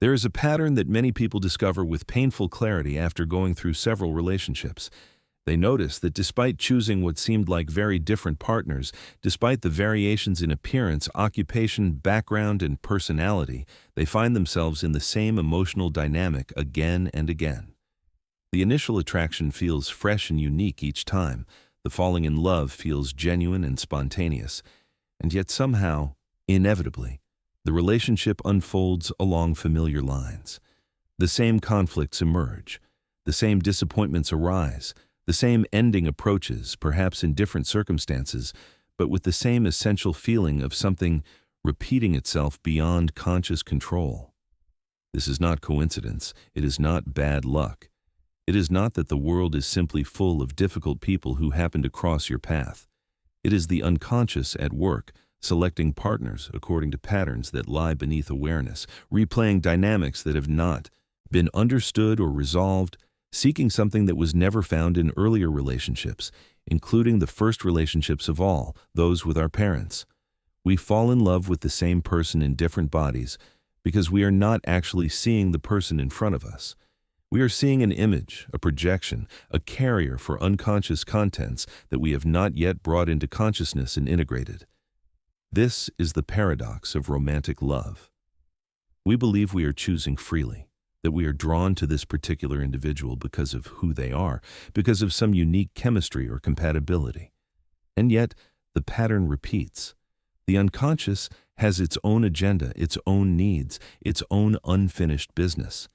There is a pattern that many people discover with painful clarity after going through several relationships. They notice that despite choosing what seemed like very different partners, despite the variations in appearance, occupation, background, and personality, they find themselves in the same emotional dynamic again and again. The initial attraction feels fresh and unique each time. The falling in love feels genuine and spontaneous. And yet somehow, inevitably, the relationship unfolds along familiar lines. The same conflicts emerge. The same disappointments arise. The same ending approaches, perhaps in different circumstances, but with the same essential feeling of something repeating itself beyond conscious control. This is not coincidence. It is not bad luck. It is not that the world is simply full of difficult people who happen to cross your path. It is the unconscious at work, selecting partners according to patterns that lie beneath awareness, replaying dynamics that have not been understood or resolved, seeking something that was never found in earlier relationships, including the first relationships of all, those with our parents. We fall in love with the same person in different bodies because we are not actually seeing the person in front of us. We are seeing an image, a projection, a carrier for unconscious contents that we have not yet brought into consciousness and integrated. This is the paradox of romantic love. We believe we are choosing freely, that we are drawn to this particular individual because of who they are, because of some unique chemistry or compatibility. And yet, the pattern repeats. The unconscious has its own agenda, its own needs, its own unfinished business.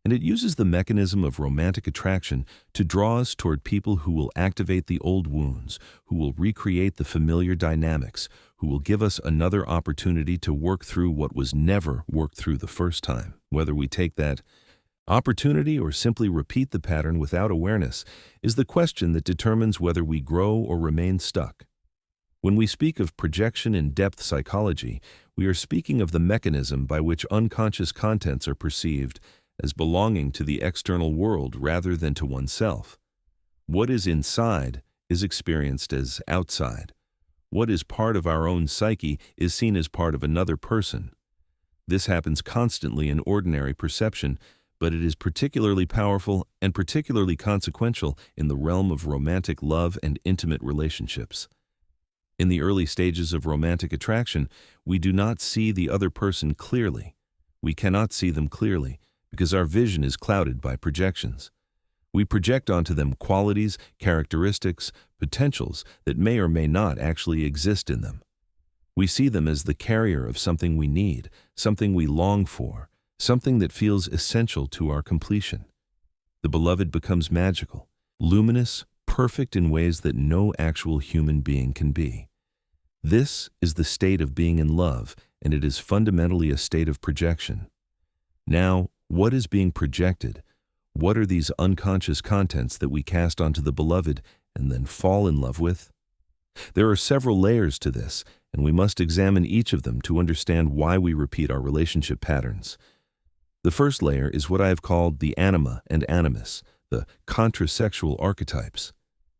And it uses the mechanism of romantic attraction to draw us toward people who will activate the old wounds, who will recreate the familiar dynamics, who will give us another opportunity to work through what was never worked through the first time. Whether we take that opportunity or simply repeat the pattern without awareness is the question that determines whether we grow or remain stuck. When we speak of projection in depth psychology, we are speaking of the mechanism by which unconscious contents are perceived as belonging to the external world rather than to oneself. What is inside is experienced as outside. What is part of our own psyche is seen as part of another person. This happens constantly in ordinary perception, but it is particularly powerful and particularly consequential in the realm of romantic love and intimate relationships. In the early stages of romantic attraction, we do not see the other person clearly. We cannot see them clearly because our vision is clouded by projections. We project onto them qualities, characteristics, potentials that may or may not actually exist in them. We see them as the carrier of something we need, something we long for, something that feels essential to our completion. The beloved becomes magical, luminous, perfect in ways that no actual human being can be. This is the state of being in love, and it is fundamentally a state of projection. Now, what is being projected? What are these unconscious contents that we cast onto the beloved and then fall in love with? There are several layers to this, and we must examine each of them to understand why we repeat our relationship patterns. The first layer is what I have called the Anima and Animus, the contrasexual archetypes.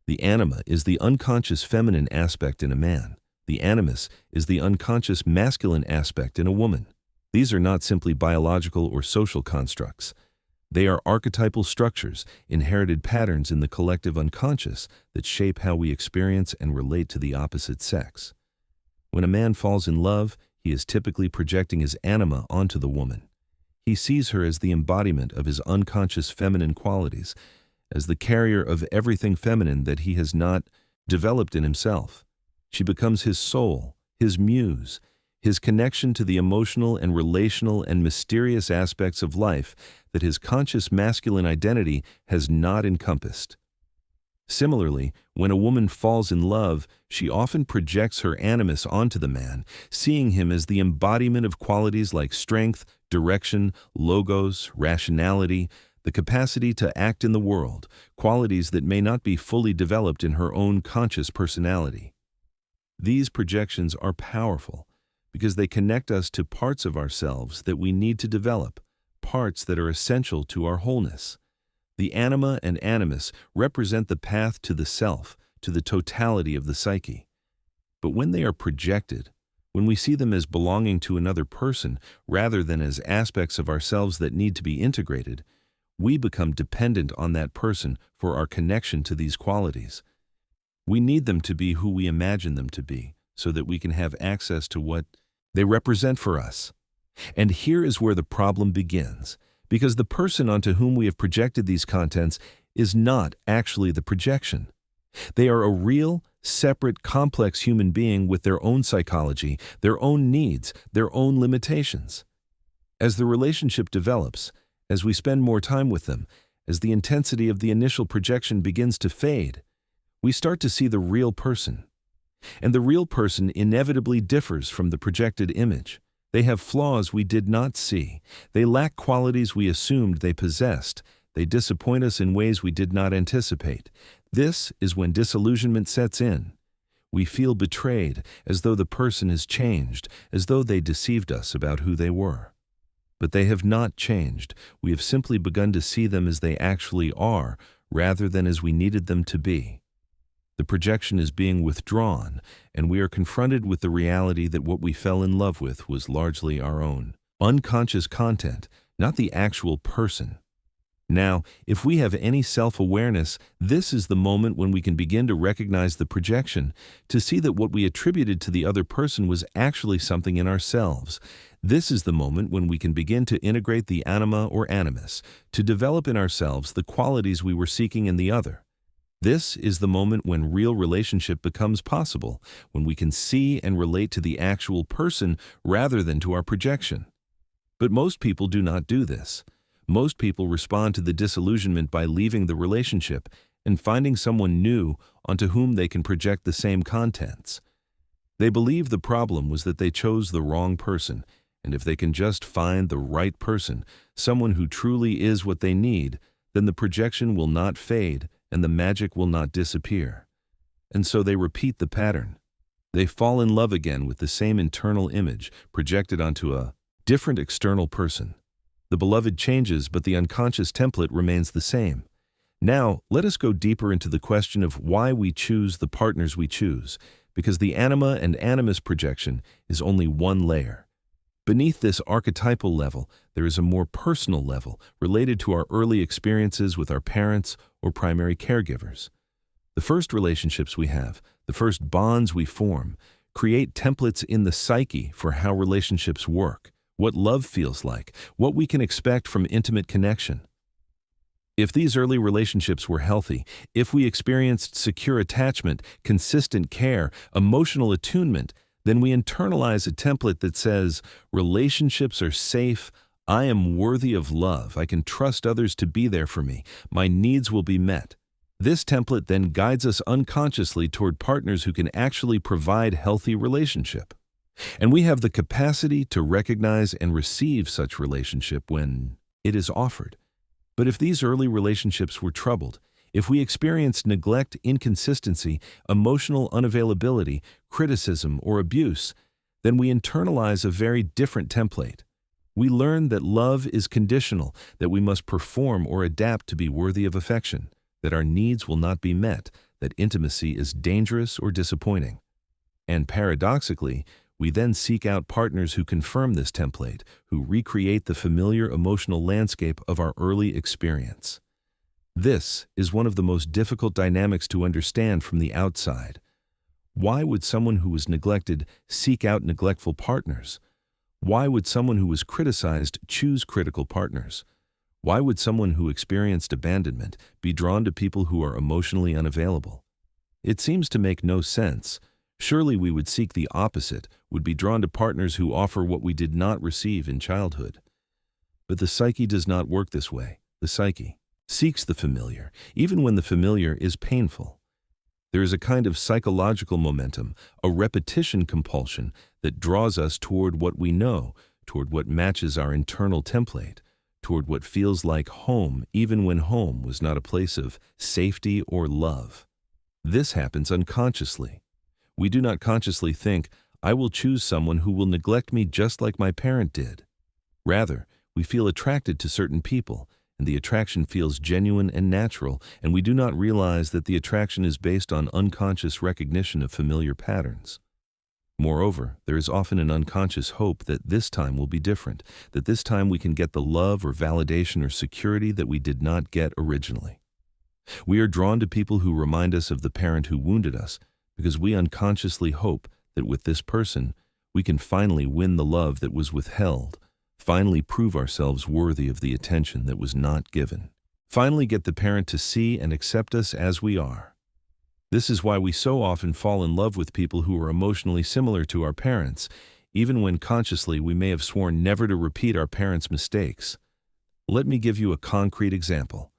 The Anima is the unconscious feminine aspect in a man. The Animus is the unconscious masculine aspect in a woman. These are not simply biological or social constructs. They are archetypal structures, inherited patterns in the collective unconscious that shape how we experience and relate to the opposite sex. When a man falls in love, he is typically projecting his anima onto the woman. He sees her as the embodiment of his unconscious feminine qualities, as the carrier of everything feminine that he has not developed in himself. She becomes his soul, his muse, his connection to the emotional and relational and mysterious aspects of life that his conscious masculine identity has not encompassed. Similarly, when a woman falls in love, she often projects her animus onto the man, seeing him as the embodiment of qualities like strength, direction, logos, rationality, the capacity to act in the world, qualities that may not be fully developed in her own conscious personality. These projections are powerful because they connect us to parts of ourselves that we need to develop, parts that are essential to our wholeness. The anima and animus represent the path to the self, to the totality of the psyche. But when they are projected, When we see them as belonging to another person rather than as aspects of ourselves that need to be integrated, we become dependent on that person for our connection to these qualities. We need them to be who we imagine them to be, so that we can have access to what they represent for us. And here is where the problem begins, because the person onto whom we have projected these contents is not actually the projection. They are a real, separate, complex human being with their own psychology, their own needs, their own limitations. As the relationship develops, as we spend more time with them, as the intensity of the initial projection begins to fade, we start to see the real person. And the real person inevitably differs from the projected image. They have flaws we did not see. They lack qualities we assumed they possessed. They disappoint us in ways we did not anticipate. This is when disillusionment sets in. We feel betrayed, as though the person has changed, as though they deceived us about who they were. But they have not changed. We have simply begun to see them as they actually are, rather than as we needed them to be. The projection is being withdrawn, and we are confronted with the reality that what we fell in love with was largely our own unconscious content, not the actual person. Now, if we have any self-awareness, this is the moment when we can begin to recognize the projection, to see that what we attributed to the other person was actually something in ourselves. This is the moment when we can begin to integrate the anima or animus, to develop in ourselves the qualities we were seeking in the other. This is the moment when real relationship becomes possible, when we can see and relate to the actual person rather than to our projection. But most people do not do this. Most people respond to the disillusionment by leaving the relationship and finding someone new onto whom they can project the same contents. They believe the problem was that they chose the wrong person, and if they can just find the right person, someone who truly is what they need, then the projection will not fade and the magic will not disappear. And so they repeat the pattern. They fall in love again with the same internal image projected onto a different external person. The beloved changes, but the unconscious template remains the same. Now, let us go deeper into the question of why we choose the partners we choose, because the anima and animus projection is only one layer. Beneath this archetypal level, there is a more personal level related to our early experiences with our parents or primary caregivers. The first relationships we have, the first bonds we form, create templates in the psyche for how relationships work, what love feels like, what we can expect from intimate connection. If these early relationships were healthy, if we experienced secure attachment, consistent care, emotional attunement, then we internalize a template that says, relationships are safe, I am worthy of love, I can trust others to be there for me, my needs will be met. This template then guides us unconsciously toward partners who can actually provide healthy relationship. And we have the capacity to recognize and receive such relationship when it is offered. But if these early relationships were troubled, if we experienced neglect, inconsistency, emotional unavailability, criticism, or abuse, then we internalize a very different template. We learn that love is conditional, that we must perform or adapt to be worthy of affection, that our needs will not be met, that intimacy is dangerous or disappointing. And paradoxically, we then seek out partners who confirm this template, who recreate the familiar emotional landscape of our early experience. This is one of the most difficult dynamics to understand from the outside. Why would someone who was neglected seek out neglectful partners? Why would someone who was criticized choose critical partners? Why would someone who experienced abandonment be drawn to people who are emotionally unavailable? It seems to make no sense. Surely we would seek the opposite, would be drawn to partners who offer what we did not receive in childhood. But the psyche does not work this way. The psyche seeks the familiar, even when the familiar is painful. There is a kind of psychological momentum, a repetition compulsion that draws us toward what we know, toward what matches our internal template, toward what feels like home, even when home was not a place of safety or love. This happens unconsciously. We do not consciously think, I will choose someone who will neglect me just like my parent did. Rather, we feel attracted to certain people, and the attraction feels genuine and natural, and we do not realize that the attraction is based on unconscious recognition of familiar patterns. Moreover, there is often an unconscious hope that this time will be different, that this time we can get the love or validation or security that we did not get originally. We are drawn to people who remind us of the parent who wounded us because we unconsciously hope that with this person, we can finally win the love that was withheld, finally prove ourselves worthy of the attention that was not given, finally get the parent to see and accept us as we are. This is why we so often fall in love with people who are emotionally similar to our parents, even when consciously we may have sworn never to repeat our parents' mistakes. Let me give you a concrete example.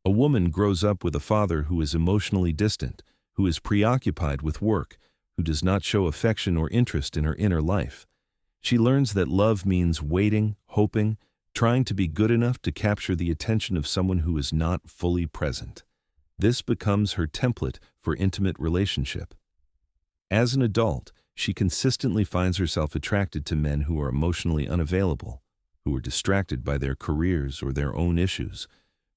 A woman grows up with a father who is emotionally distant, who is preoccupied with work, who does not show affection or interest in her inner life. She learns that love means waiting, hoping, trying to be good enough to capture the attention of someone who is not fully present. This becomes her template for intimate relationship. As an adult, she consistently finds herself attracted to men who are emotionally unavailable, who are distracted by their careers or their own issues,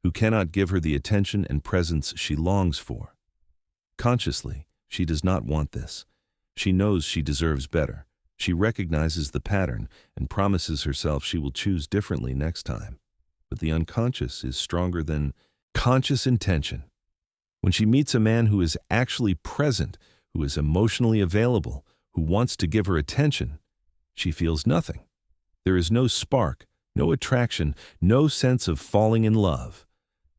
who cannot give her the attention and presence she longs for. Consciously, she does not want this. She knows she deserves better. She recognizes the pattern and promises herself she will choose differently next time. But the unconscious is stronger than conscious intention. When she meets a man who is actually present, who is emotionally available, who wants to give her attention, she feels nothing. There is no spark, no attraction, no sense of falling in love.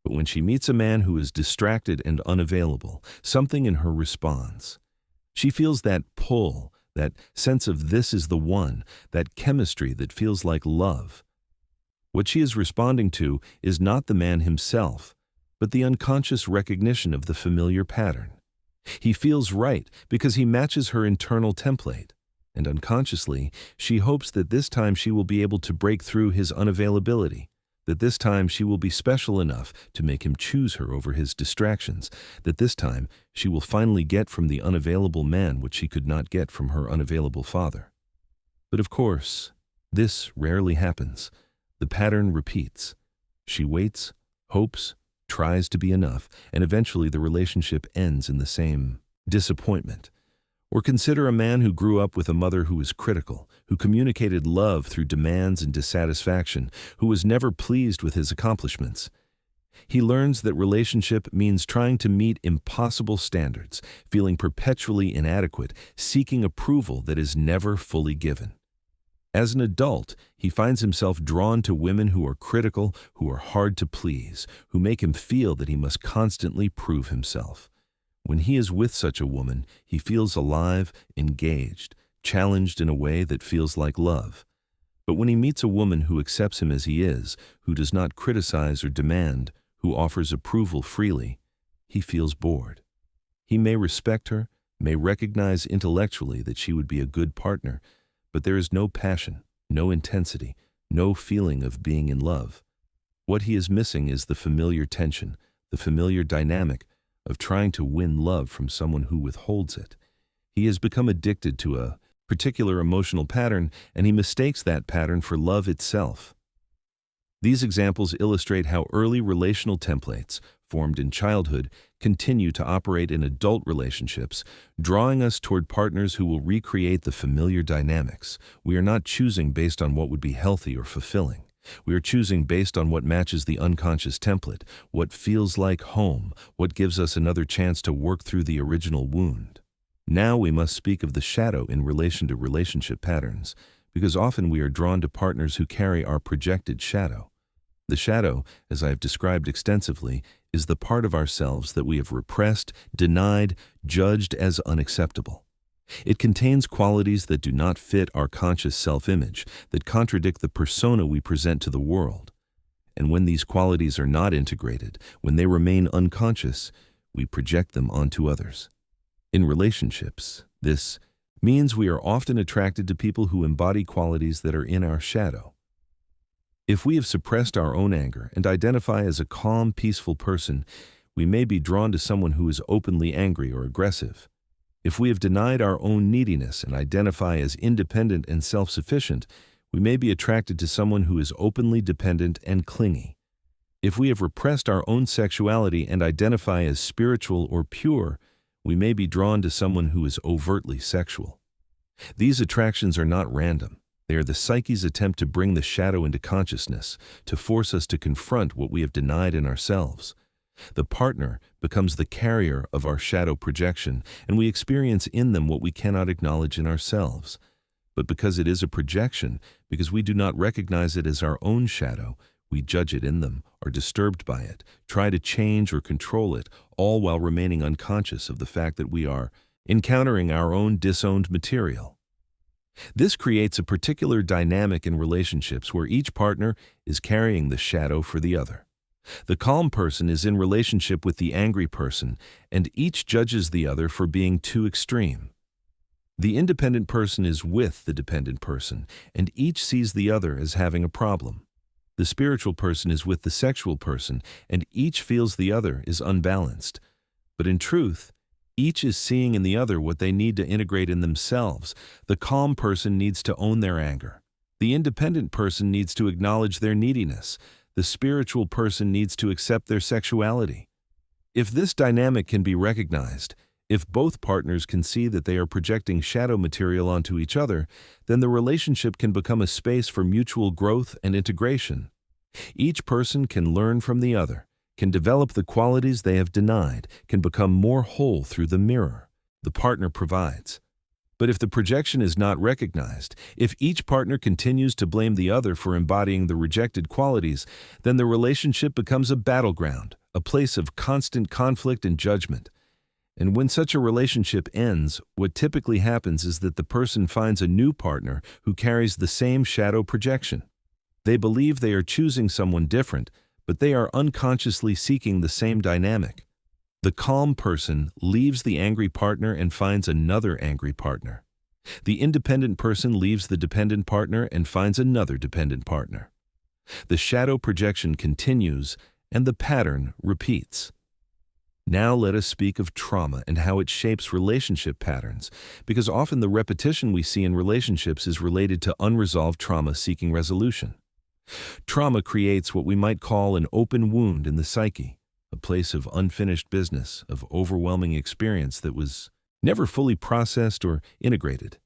But when she meets a man who is distracted and unavailable, something in her responds. She feels that pull, that sense of this is the one, that chemistry that feels like love. What she is responding to is not the man himself, but the unconscious recognition of the familiar pattern. He feels right because he matches her internal template, and unconsciously, she hopes that this time she will be able to break through his unavailability, that this time she will be special enough to make him choose her over his distractions, that this time she will finally get from the unavailable man what she could not get from her unavailable father. But of course, this rarely happens. The pattern repeats. She waits, hopes, tries to be enough, and eventually the relationship ends in the same disappointment. Or consider a man who grew up with a mother who was critical, who communicated love through demands and dissatisfaction, who was never pleased with his accomplishments. He learns that relationship means trying to meet impossible standards, feeling perpetually inadequate, seeking approval that is never fully given. As an adult, he finds himself drawn to women who are critical, who are hard to please, who make him feel that he must constantly prove himself. When he is with such a woman, he feels alive, engaged, challenged in a way that feels like love. But when he meets a woman who accepts him as he is, who does not criticize or demand, who offers approval freely, he feels bored. He may respect her, may recognize intellectually that she would be a good partner, but there is no passion, no intensity, no feeling of being in love. What he is missing is the familiar tension, the familiar dynamic of trying to win love from someone who withholds it. He has become addicted to a particular emotional pattern, and he mistakes that pattern for love itself. These examples illustrate how early relational templates, formed in childhood, continue to operate in adult relationships, drawing us toward partners who will recreate the familiar dynamics. We are not choosing based on what would be healthy or fulfilling. We are choosing based on what matches the unconscious template, what feels like home, what gives us another chance to work through the original wound. Now we must speak of the shadow in relation to relationship patterns, because often we are drawn to partners who carry our projected shadow. The shadow, as I have described extensively, is the part of ourselves that we have repressed, denied, judged as unacceptable. It contains qualities that do not fit our conscious self-image, that contradict the persona we present to the world. And when these qualities are not integrated, when they remain unconscious, we project them onto others. In relationships, this means we are often attracted to people who embody qualities that are in our shadow. If we have suppressed our own anger and identify as a calm, peaceful person, we may be drawn to someone who is openly angry or aggressive. If we have denied our own neediness and identify as independent and self-sufficient, we may be attracted to someone who is openly dependent and clingy. If we have repressed our own sexuality and identify as spiritual or pure, we may be drawn to someone who is overtly sexual. These attractions are not random. They are the psyche's attempt to bring the shadow into consciousness, to force us to confront what we have denied in ourselves. The partner becomes the carrier of our shadow projection, and we experience in them what we cannot acknowledge in ourselves. But because it is a projection, because we do not recognize it as our own shadow, we judge it in them, are disturbed by it, try to change or control it, all while remaining unconscious of the fact that we are encountering our own disowned material. This creates a particular dynamic in relationships where each partner is carrying the shadow for the other. The calm person is in relationship with the angry person, and each judges the other for being too extreme. The independent person is with the dependent person, and each sees the other as having a problem. The spiritual person is with the sexual person, and each feels the other is unbalanced. But in truth, each is seeing in the other what they need to integrate in themselves. The calm person needs to own their anger. The independent person needs to acknowledge their neediness. The spiritual person needs to accept their sexuality. If this dynamic can be recognized, if both partners can see that they are projecting shadow material onto each other, then the relationship can become a space for mutual growth and integration. Each person can learn from the other, can develop the qualities they have denied, can become more whole through the mirror the partner provides. But if the projection is not recognized, if each partner continues to blame the other for embodying the rejected qualities, then the relationship becomes a battleground, a place of constant conflict and judgment. And when such a relationship ends, what typically happens is that the person finds a new partner who carries the same shadow projection. They believe they are choosing someone different, but they are unconsciously seeking the same dynamic. The calm person leaves the angry partner and finds another angry partner. The independent person leaves the dependent partner and finds another dependent partner. The shadow projection continues, and the pattern repeats. Now let us speak of trauma and how it shapes relationship patterns, because often the repetition we see in relationships is related to unresolved trauma seeking resolution. Trauma creates what we might call an open wound in the psyche, a place of unfinished business, of overwhelming experience that was never fully processed or integrated.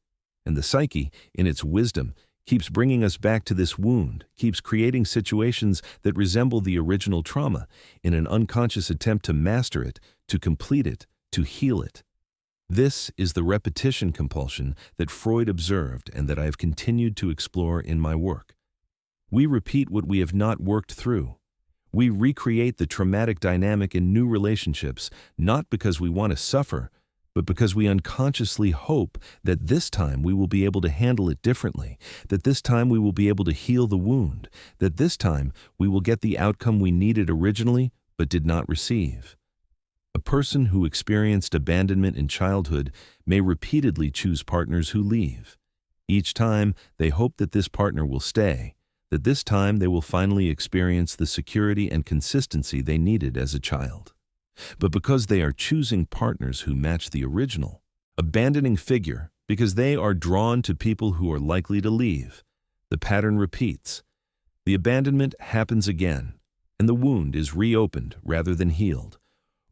And the psyche, in its wisdom, keeps bringing us back to this wound, keeps creating situations that resemble the original trauma in an unconscious attempt to master it, to complete it, to heal it. This is the repetition compulsion that Freud observed and that I have continued to explore in my work. We repeat what we have not worked through. We recreate the traumatic dynamic in new relationships, not because we want to suffer, but because we unconsciously hope that this time we will be able to handle it differently, that this time we will be able to heal the wound, that this time we will get the outcome we needed originally but did not receive. A person who experienced abandonment in childhood may repeatedly choose partners who leave. Each time they hope that this partner will stay, that this time they will finally experience the security and consistency they needed as a child. But because they are choosing partners who match the original, abandoning figure, because they are drawn to people who are likely to leave, the pattern repeats. The abandonment happens again, and the wound is reopened rather than healed.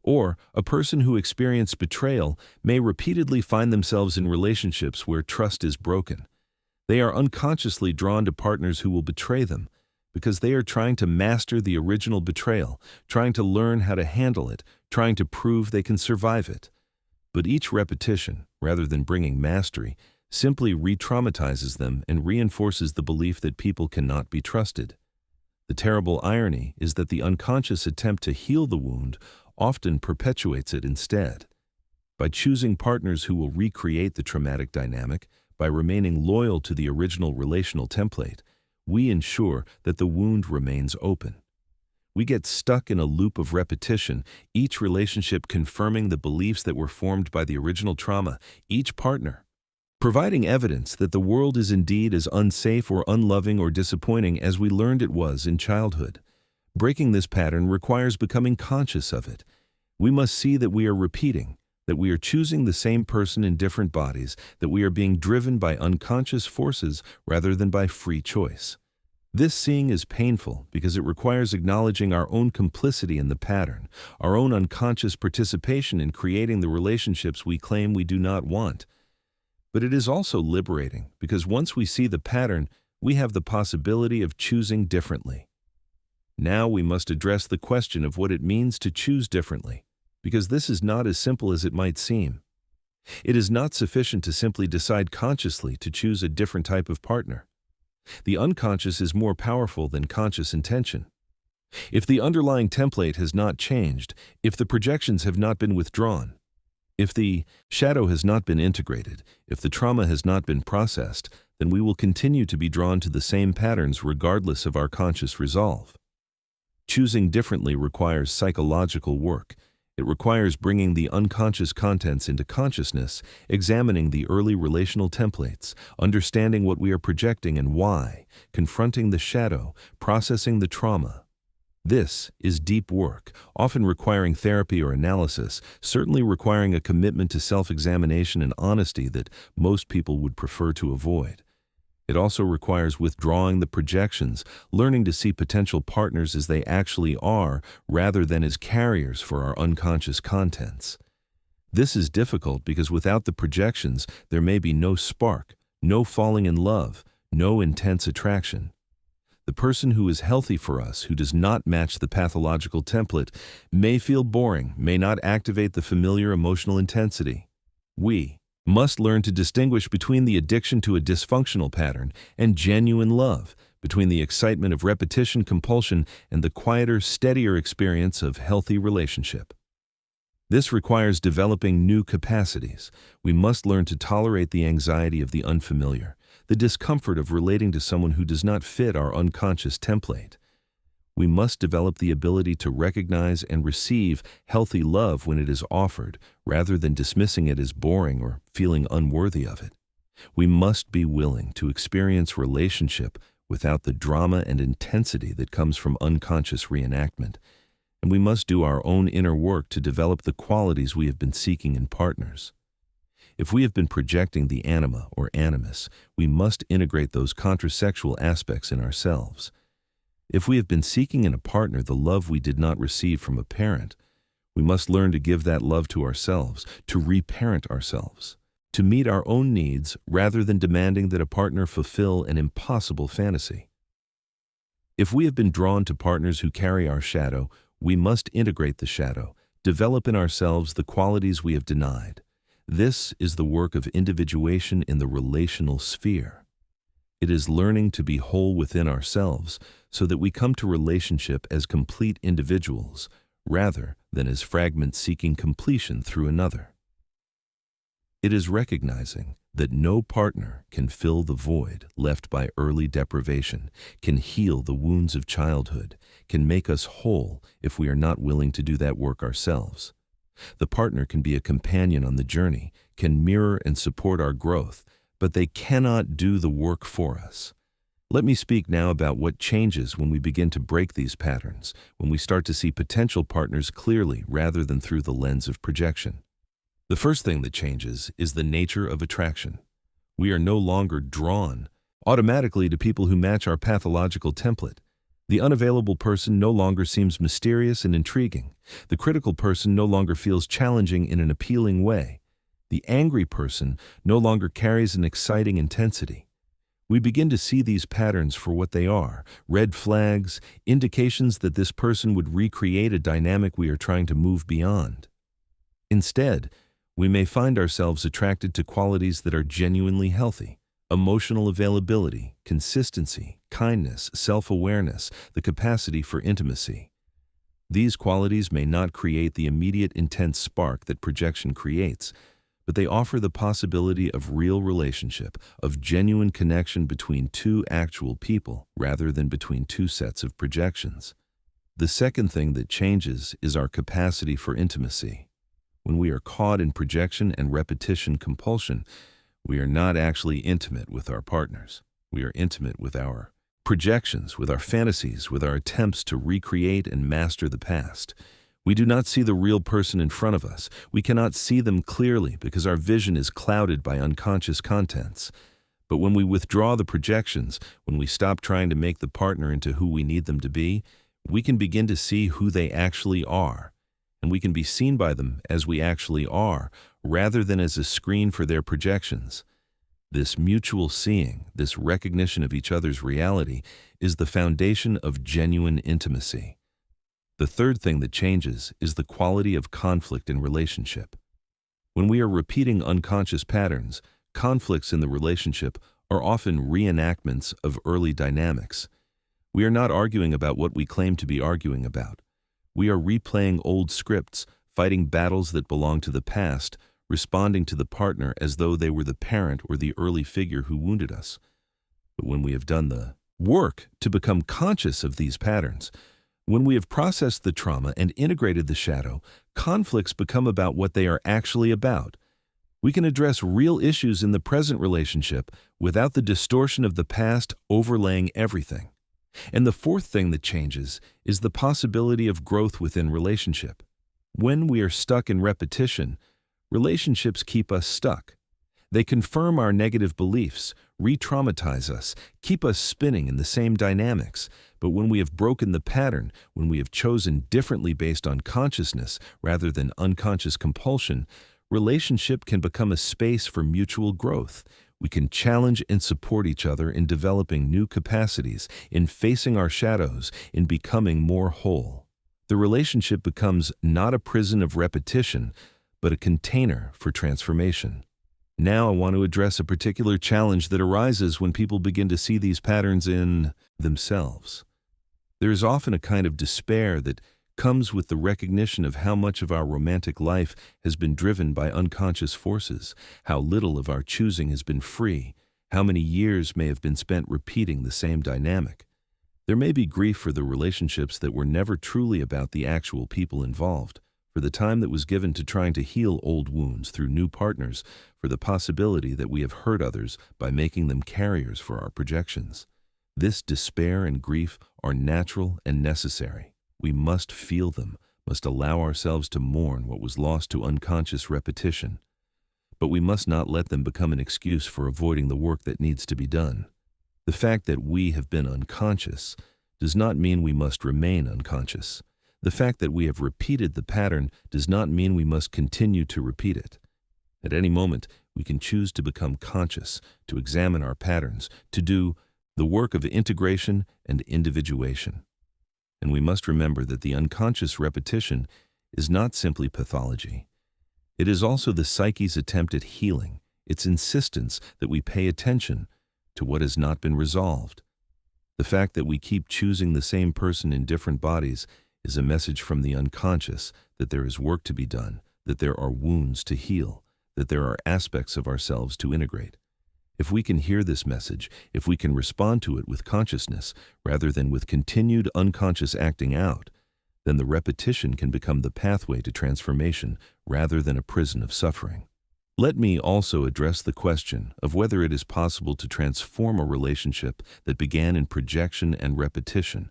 Or a person who experienced betrayal may repeatedly find themselves in relationships where trust is broken. They are unconsciously drawn to partners who will betray them because they are trying to master the original betrayal, trying to learn how to handle it, trying to prove they can survive it. But each repetition, rather than bringing mastery, simply re-traumatizes them and reinforces the belief that people cannot be trusted. The terrible irony is that the unconscious attempt to heal the wound often perpetuates it instead. By choosing partners who will recreate the traumatic dynamic, by remaining loyal to the original relational template, we ensure that the wound remains open. We get stuck in a loop of repetition, each relationship confirming the beliefs that were formed by the original trauma, each partner providing evidence that the world is indeed as unsafe or unloving or disappointing as we learned it was in childhood. Breaking this pattern requires becoming conscious of it. We must see that we are repeating, that we are choosing the same person in different bodies, that we are being driven by unconscious forces rather than by free choice. This seeing is painful because it requires acknowledging our own complicity in the pattern, our own unconscious participation in creating the relationships we claim we do not want. But it is also liberating because once we see the pattern, we have the possibility of choosing differently. Now we must address the question of what it means to choose differently, because this is not as simple as it might seem. It is not sufficient to simply decide consciously to choose a different type of partner. The unconscious is more powerful than conscious intention. If the underlying template has not changed, if the projections have not been withdrawn, if the shadow has not been integrated, if the trauma has not been processed, then we will continue to be drawn to the same patterns regardless of our conscious resolve. Choosing differently requires psychological work. It requires bringing the unconscious contents into consciousness, examining the early relational templates, understanding what we are projecting and why, confronting the shadow, processing the trauma. This is deep work, often requiring therapy or analysis, certainly requiring a commitment to self-examination and honesty that most people would prefer to avoid. It also requires withdrawing the projections, learning to see potential partners as they actually are, rather than as carriers for our unconscious contents. This is difficult because without the projections, there may be no spark, no falling in love, no intense attraction. The person who is healthy for us, who does not match the pathological template, may feel boring, may not activate the familiar emotional intensity. We must learn to distinguish between the addiction to a dysfunctional pattern and genuine love, between the excitement of repetition compulsion and the quieter, steadier experience of healthy relationship. This requires developing new capacities. We must learn to tolerate the anxiety of the unfamiliar, the discomfort of relating to someone who does not fit our unconscious template. We must develop the ability to recognize and receive healthy love when it is offered, rather than dismissing it as boring or feeling unworthy of it. We must be willing to experience relationship without the drama and intensity that comes from unconscious reenactment. And we must do our own inner work to develop the qualities we have been seeking in partners. If we have been projecting the anima or animus, we must integrate those contrasexual aspects in ourselves. If we have been seeking in a partner the love we did not receive from a parent, we must learn to give that love to ourselves, to reparent ourselves, to meet our own needs rather than demanding that a partner fulfill an impossible fantasy. If we have been drawn to partners who carry our shadow, we must integrate the shadow, develop in ourselves the qualities we have denied. This is the work of individuation in the relational sphere. It is learning to be whole within ourselves so that we come to relationship as complete individuals rather than as fragments seeking completion through another. It is recognizing that no partner can fill the void left by early deprivation, can heal the wounds of childhood, can make us whole if we are not willing to do that work ourselves. The partner can be a companion on the journey, can mirror and support our growth, but they cannot do the work for us. Let me speak now about what changes when we begin to break these patterns, when we start to see potential partners clearly rather than through the lens of projection. The first thing that changes is the nature of attraction. We are no longer drawn automatically to people who match our pathological template. The unavailable person no longer seems mysterious and intriguing. The critical person no longer feels challenging in an appealing way. The angry person no longer carries an exciting intensity. We begin to see these patterns for what they are, red flags, indications that this person would recreate a dynamic we are trying to move beyond. Instead, we may find ourselves attracted to qualities that are genuinely healthy: emotional availability, consistency, kindness, self-awareness, the capacity for intimacy. These qualities may not create the immediate intense spark that projection creates, but they offer the possibility of real relationship, of genuine connection between two actual people rather than between two sets of projections. The second thing that changes is our capacity for intimacy. When we are caught in projection and repetition compulsion, we are not actually intimate with our partners. We are intimate with our projections, with our fantasies, with our attempts to recreate and master the past. We do not see the real person in front of us. We cannot see them clearly because our vision is clouded by unconscious contents. But when we withdraw the projections, when we stop trying to make the partner into who we need them to be, we can begin to see who they actually are. And we can be seen by them as we actually are, rather than as a screen for their projections. This mutual seeing, this recognition of each other's reality, is the foundation of genuine intimacy. The third thing that changes is the quality of conflict in relationship. When we are repeating unconscious patterns, conflicts in the relationship are often reenactments of early dynamics. We are not arguing about what we claim to be arguing about. We are replaying old scripts, fighting battles that belong to the past, responding to the partner as though they were the parent or the early figure who wounded us. But when we have done the work to become conscious of these patterns, when we have processed the trauma and integrated the shadow, conflicts become about what they are actually about. We can address real issues in the present relationship without the distortion of the past overlaying everything. And the fourth thing that changes is the possibility of growth within relationship. When we are stuck in repetition, relationships keep us stuck. They confirm our negative beliefs, re-traumatize us, keep us spinning in the same dynamics. But when we have broken the pattern, when we have chosen differently based on consciousness rather than unconscious compulsion, relationship can become a space for mutual growth. We can challenge and support each other in developing new capacities, in facing our shadows, in becoming more whole. The relationship becomes not a prison of repetition, but a container for transformation. Now I want to address a particular challenge that arises when people begin to see these patterns in themselves. There is often a kind of despair that comes with the recognition of how much of our romantic life has been driven by unconscious forces, how little of our choosing has been free, how many years may have been spent repeating the same dynamic. There may be grief for the relationships that were never truly about the actual people involved, for the time that was given to trying to heal old wounds through new partners, for the possibility that we have hurt others by making them carriers for our projections. This despair and grief are natural and necessary. We must feel them, must allow ourselves to mourn what was lost to unconscious repetition. But we must not let them become an excuse for avoiding the work that needs to be done. The fact that we have been unconscious does not mean we must remain unconscious. The fact that we have repeated the pattern does not mean we must continue to repeat it. At any moment, we can choose to become conscious, to examine our patterns, to do the work of integration and individuation. And we must remember that the unconscious repetition is not simply pathology. It is also the psyche's attempt at healing, its insistence that we pay attention to what has not been resolved. The fact that we keep choosing the same person in different bodies is a message from the unconscious that there is work to be done, that there are wounds to heal, that there are aspects of ourselves to integrate. If we can hear this message, if we can respond to it with consciousness rather than with continued unconscious acting out, then the repetition can become the pathway to transformation rather than a prison of suffering. Let me also address the question of whether it is possible to transform a relationship that began in projection and repetition,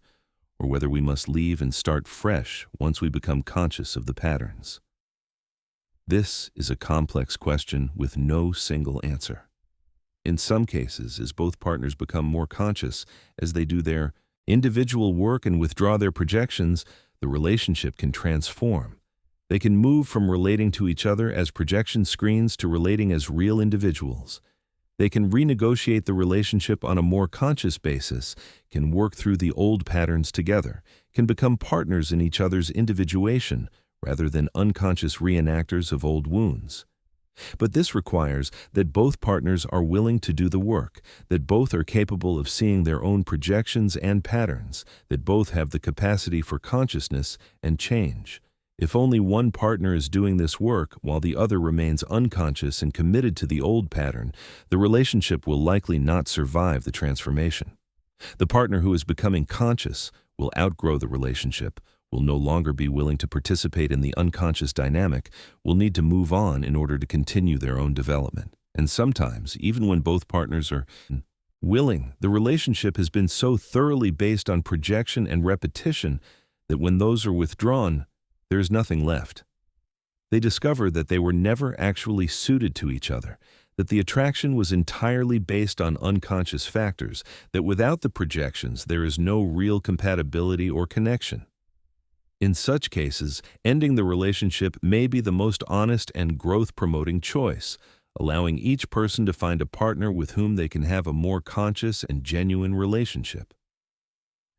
or whether we must leave and start fresh once we become conscious of the patterns. This is a complex question with no single answer. In some cases, as both partners become more conscious as they do their individual work and withdraw their projections, the relationship can transform. They can move from relating to each other as projection screens to relating as real individuals. They can renegotiate the relationship on a more conscious basis, can work through the old patterns together, can become partners in each other's individuation rather than unconscious reenactors of old wounds. But this requires that both partners are willing to do the work, that both are capable of seeing their own projections and patterns, that both have the capacity for consciousness and change. If only one partner is doing this work while the other remains unconscious and committed to the old pattern, the relationship will likely not survive the transformation. The partner who is becoming conscious will outgrow the relationship, will no longer be willing to participate in the unconscious dynamic, will need to move on in order to continue their own development. And sometimes, even when both partners are willing, the relationship has been so thoroughly based on projection and repetition that when those are withdrawn, there is nothing left. They discover that they were never actually suited to each other, that the attraction was entirely based on unconscious factors, that without the projections there is no real compatibility or connection. In such cases, ending the relationship may be the most honest and growth-promoting choice, allowing each person to find a partner with whom they can have a more conscious and genuine relationship.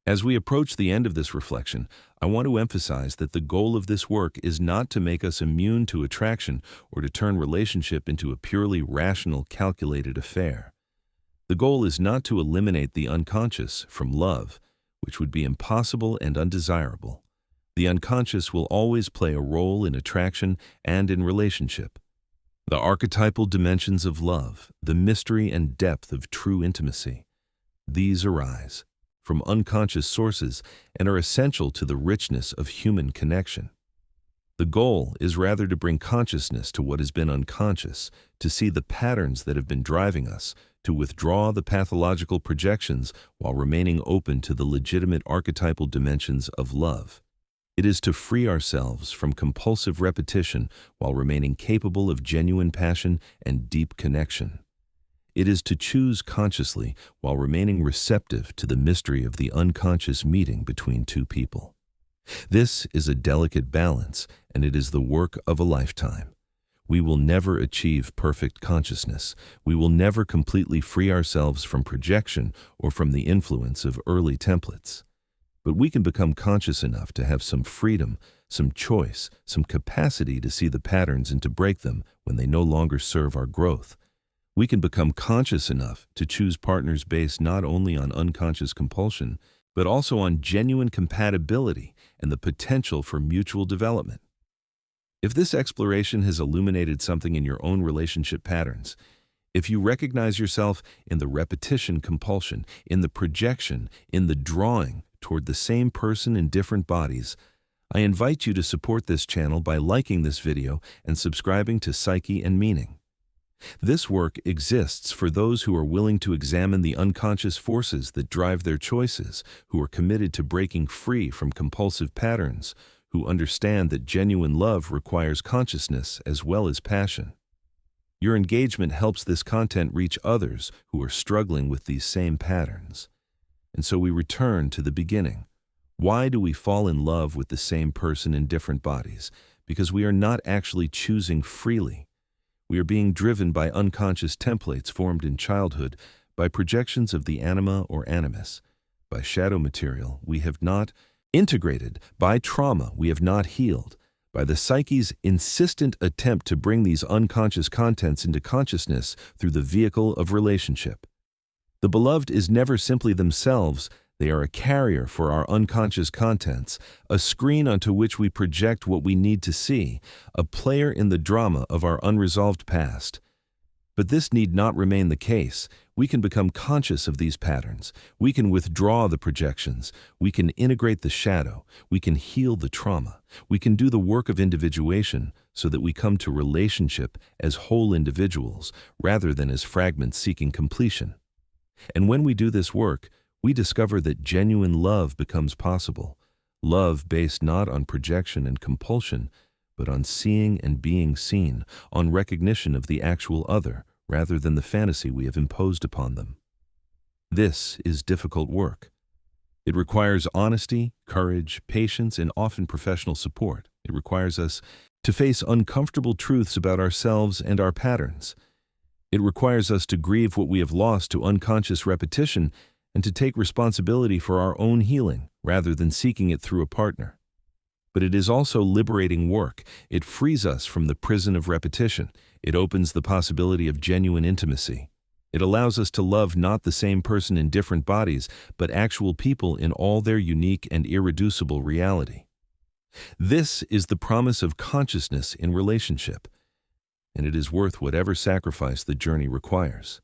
As we approach the end of this reflection, I want to emphasize that the goal of this work is not to make us immune to attraction or to turn relationship into a purely rational, calculated affair. The goal is not to eliminate the unconscious from love, which would be impossible and undesirable. The unconscious will always play a role in attraction and in relationship. The archetypal dimensions of love, the mystery and depth of true intimacy, these arise from unconscious sources and are essential to the richness of human connection. The goal is rather to bring consciousness to what has been unconscious, to see the patterns that have been driving us, to withdraw the pathological projections while remaining open to the legitimate archetypal dimensions of love. It is to free ourselves from compulsive repetition while remaining capable of genuine passion and deep connection. It is to choose consciously while remaining receptive to the mystery of the unconscious meeting between two people. This is a delicate balance, and it is the work of a lifetime. We will never achieve perfect consciousness. We will never completely free ourselves from projection or from the influence of early templates. But we can become conscious enough to have some freedom, some choice, some capacity to see the patterns and to break them when they no longer serve our growth. We can become conscious enough to choose partners based not only on unconscious compulsion, but also on genuine compatibility and the potential for mutual development. If this exploration has illuminated something in your own relationship patterns, if you recognize yourself in the repetition compulsion, in the projection, in the drawing toward the same person in different bodies, I invite you to support this channel by liking this video and subscribing to Psyche and Meaning. This work exists for those who are willing to examine the unconscious forces that drive their choices, who are committed to breaking free from compulsive patterns, who understand that genuine love requires consciousness as well as passion. Your engagement helps this content reach others who are struggling with these same patterns. And so we return to the beginning. Why do we fall in love with the same person in different bodies? Because we are not actually choosing freely. We are being driven by unconscious templates formed in childhood, by projections of the anima or animus, by shadow material we have not integrated, by trauma we have not healed, by the psyche's insistent attempt to bring these unconscious contents into consciousness through the vehicle of relationship. The beloved is never simply themselves. They are a carrier for our unconscious contents, a screen onto which we project what we need to see, a player in the drama of our unresolved past. But this need not remain the case. We can become conscious of these patterns. We can withdraw the projections. We can integrate the shadow. We can heal the trauma. We can do the work of individuation so that we come to relationship as whole individuals rather than as fragments seeking completion. And when we do this work, we discover that genuine love becomes possible, love based not on projection and compulsion, but on seeing and being seen, on recognition of the actual other, rather than the fantasy we have imposed upon them. This is difficult work. It requires honesty, courage, patience, and often professional support. It requires us to face uncomfortable truths about ourselves and our patterns. It requires us to grieve what we have lost to unconscious repetition and to take responsibility for our own healing rather than seeking it through a partner. But it is also liberating work. It frees us from the prison of repetition. It opens the possibility of genuine intimacy. It allows us to love not the same person in different bodies, but actual people in all their unique and irreducible reality. This is the promise of consciousness in relationship, and it is worth whatever sacrifice the journey requires.